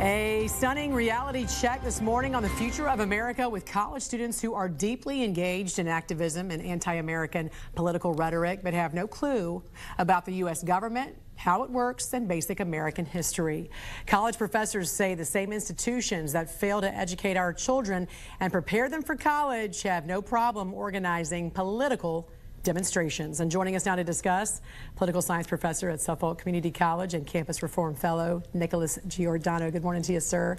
A stunning reality check this morning on the future of America with college students who are deeply engaged in activism and anti-American political rhetoric, but have no clue about the U.S. government, how it works, and basic American history. College professors say the same institutions that fail to educate our children and prepare them for college have no problem organizing political demonstrations. And joining us now to discuss, political science professor at Suffolk Community College and campus reform fellow, Nicholas Giordano. Good morning to you, sir.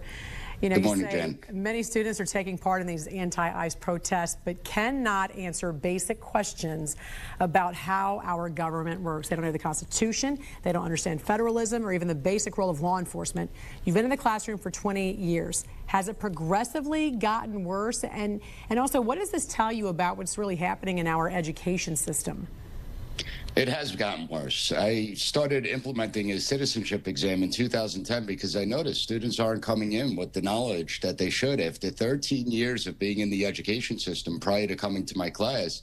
You know, Good morning, Jen. Many students are taking part in these anti-ICE protests, but cannot answer basic questions about how our government works. They don't know the Constitution, they don't understand federalism, or even the basic role of law enforcement. You've been in the classroom for 20 years. Has it progressively gotten worse? And also, what does this tell you about what's really happening in our education system? It has gotten worse. I started implementing a citizenship exam in 2010 because I noticed students aren't coming in with the knowledge that they should. After 13 years of being in the education system prior to coming to my class,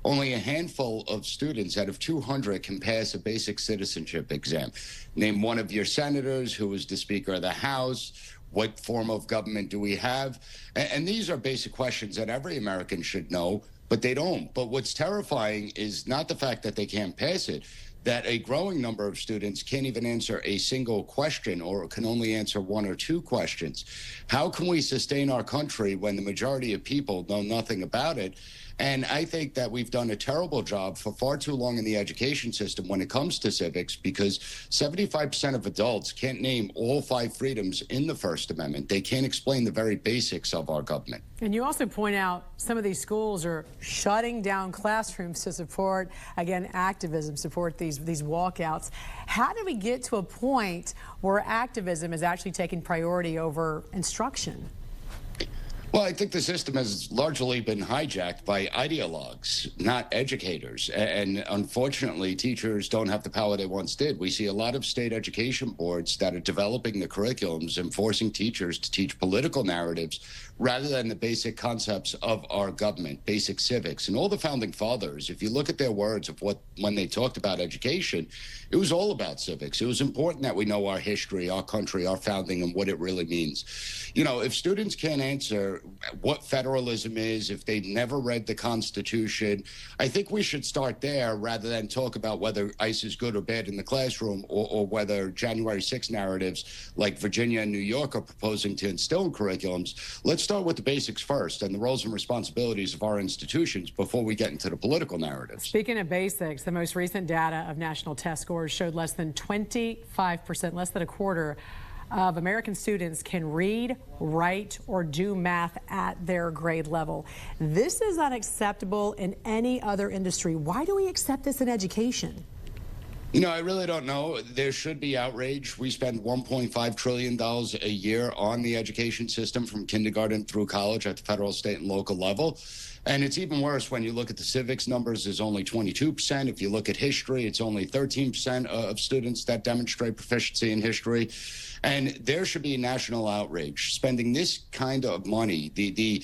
only a handful of students out of 200 can pass a basic citizenship exam. Name one of your senators, who is the Speaker of the House, what form of government do we have? And these are basic questions that every American should know, but they don't. But what's terrifying is not the fact that they can't pass it, that a growing number of students can't even answer a single question or can only answer one or two questions. How can we sustain our country when the majority of people know nothing about it? And I think that we've done a terrible job for far too long in the education system when it comes to civics, because 75% of adults can't name all 5 freedoms in the First Amendment. They can't explain the very basics of our government. And you also point out some of these schools are shutting down classrooms to support, again, activism, support these walkouts. How do we get to a point where activism is actually taking priority over instruction? Well, I think the system has largely been hijacked by ideologues, not educators. And unfortunately, teachers don't have the power they once did. We see a lot of state education boards that are developing the curriculums and forcing teachers to teach political narratives rather than the basic concepts of our government, basic civics. And all the founding fathers, if you look at their words of when they talked about education, it was all about civics. It was important that we know our history, our country, our founding, and what it really means. You know, if students can't answer what federalism is, if they've never read the Constitution, I think we should start there rather than talk about whether ICE is good or bad in the classroom, or whether January 6 narratives like Virginia and New York are proposing to instill in curriculums. Let's start with the basics first and the roles and responsibilities of our institutions before we get into the political narratives. Speaking of basics, the most recent data of national test scores showed less than 25%, less than a quarter, of American students can read, write, or do math at their grade level. This is unacceptable in any other industry. Why do we accept this in education? You know, I really don't know. There should be outrage. We spend $1.5 trillion a year on the education system from kindergarten through college at the federal, state, and local level. And it's even worse when you look at the civics numbers. Is only 22%. If you look at history, it's only 13% of students that demonstrate proficiency in history. And there should be national outrage. Spending this kind of money, the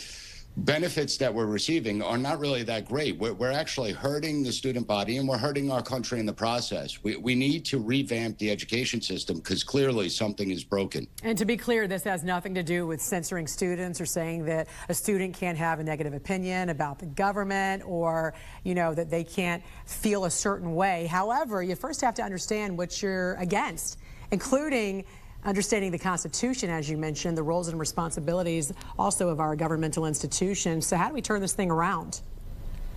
benefits that we're receiving are not really that great. We're actually hurting the student body, and we're hurting our country in the process. We need to revamp the education system because clearly something is broken. And to be clear, this has nothing to do with censoring students or saying that a student can't have a negative opinion about the government, or, you know, that they can't feel a certain way. However, you first have to understand what you're against, including understanding the Constitution, as you mentioned, the roles and responsibilities also of our governmental institutions. So how do we turn this thing around?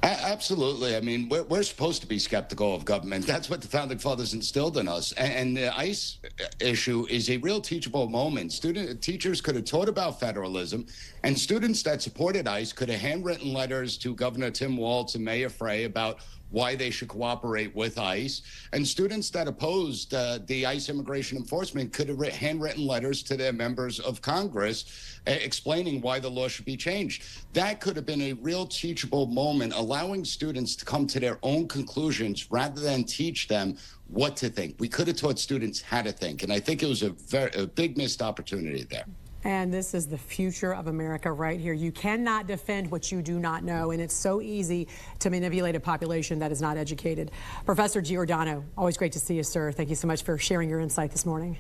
Absolutely. I mean, we're supposed to be skeptical of government. That's what the founding fathers instilled in us. And the ICE issue is a real teachable moment. Teachers could have taught about federalism, and students that supported ICE could have handwritten letters to Governor Tim Walz and Mayor Frey about why they should cooperate with ICE. And students that opposed the ICE immigration enforcement could have handwritten letters to their members of Congress explaining why the law should be changed. That could have been a real teachable moment, allowing students to come to their own conclusions rather than teach them what to think. We could have taught students how to think, and I think it was a big missed opportunity there. And this is the future of America right here. You cannot defend what you do not know, and it's so easy to manipulate a population that is not educated. Professor Giordano, always great to see you, sir. Thank you so much for sharing your insight this morning.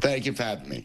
Thank you for having me.